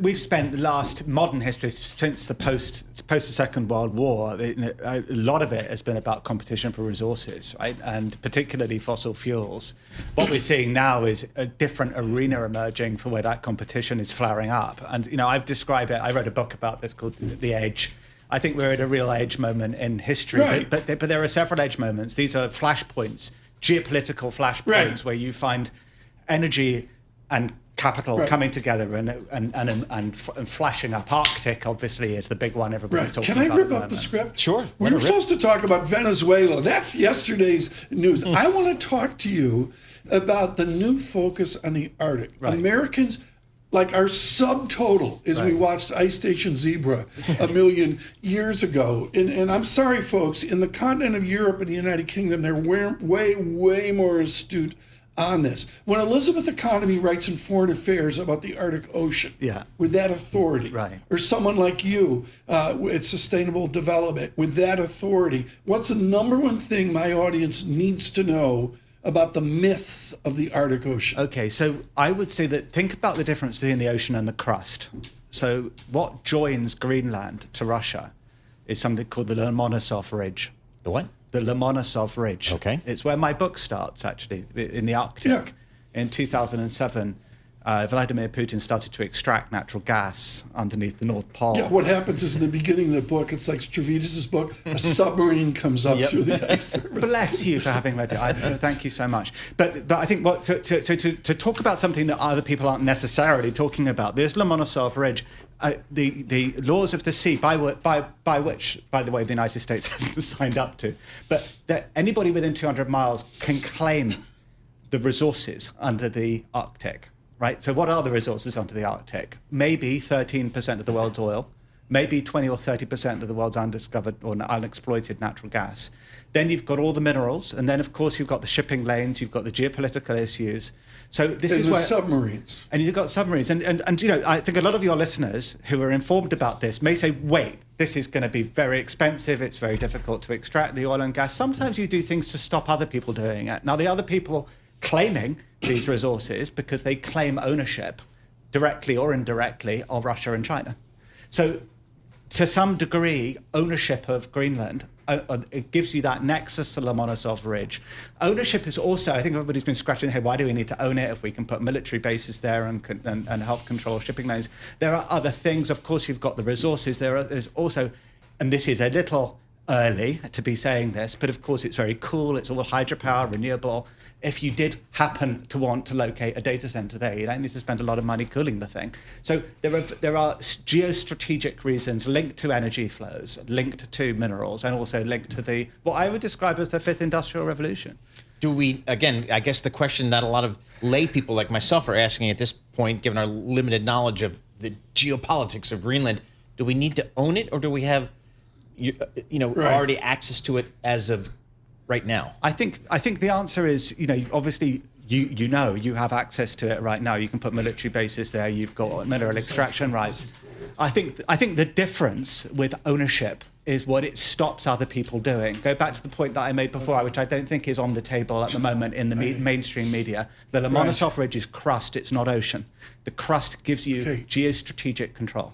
We've spent the last modern history since the post the Second World War. A lot of it has been about competition for resources, right? And particularly fossil fuels. What we're seeing now is a different arena emerging for where that competition is flaring up. And I've described it. I wrote a book about this called The Edge. I think we're at a real age moment in history, right. but there are several age moments. These are flashpoints, geopolitical flashpoints, right. where you find energy and capital right. coming together and flashing up. Arctic, obviously, is the big one everybody's talking about. Can I rip up the script? Sure. We were supposed to talk about Venezuela. That's yesterday's news. I want to talk to you about the new focus on the Arctic. Right. Americans, like our subtotal, as we watched Ice Station Zebra a million years ago. And I'm sorry, folks, in the continent of Europe and the United Kingdom, they're way more astute on this. When Elizabeth Economy writes in Foreign Affairs about the Arctic Ocean, with that authority, right. or someone like you at Sustainable Development, with that authority, what's the number one thing my audience needs to know about the myths of the Arctic Ocean? Okay, so I would say that think about the difference between the ocean and the crust. So what joins Greenland to Russia is something called the Lomonosov Ridge. The what? The Lomonosov Ridge. Okay. It's where my book starts, actually, in the Arctic. In 2007, Vladimir Putin started to extract natural gas underneath the North Pole. Yeah, what happens is in the beginning of the book, it's like Stavridis' book, a submarine comes up through the ice surface. Bless you for having read it. Thank you so much. But I think to talk about something that other people aren't necessarily talking about, this Lomonosov Ridge, the laws of the sea, by which, by the way, the United States hasn't signed up to, but that anybody within 200 miles can claim the resources under the Arctic. Right. So what are the resources under the Arctic? Maybe 13% of the world's oil, maybe 20 or 30% of the world's undiscovered or unexploited natural gas. Then you've got all the minerals, and then of course you've got the shipping lanes, you've got the geopolitical issues. So this is where submarines. And you've got submarines, and I think a lot of your listeners who are informed about this may say, wait, this is going to be very expensive. It's very difficult to extract the oil and gas. Sometimes you do things to stop other people doing it. Now the other people claiming these resources because they claim ownership, directly or indirectly, of Russia and China. So to some degree, ownership of Greenland, it gives you that nexus to Lomonosov Ridge. Ownership is also, I think everybody's been scratching their head, why do we need to own it if we can put military bases there and help control shipping lanes? There are other things. Of course, you've got the resources. There's also, and this is a little early to be saying this, but of course it's very cool. It's all hydropower, renewable. If you did happen to want to locate a data center there, you don't need to spend a lot of money cooling the thing. So there are geostrategic reasons linked to energy flows, linked to minerals, and also linked to what I would describe as the fifth industrial revolution. Do we, again, I guess the question that a lot of lay people like myself are asking at this point, given our limited knowledge of the geopolitics of Greenland, do we need to own it, or do we have already access to it as of right now? I think the answer is, obviously you have access to it right now. You can put military bases there. You've got mineral extraction rights. I think the difference with ownership is what it stops other people doing. Go back to the point that I made before, which I don't think is on the table at the moment in the mainstream media. The Lomonosov Ridge is crust. It's not ocean. The crust gives you geostrategic control.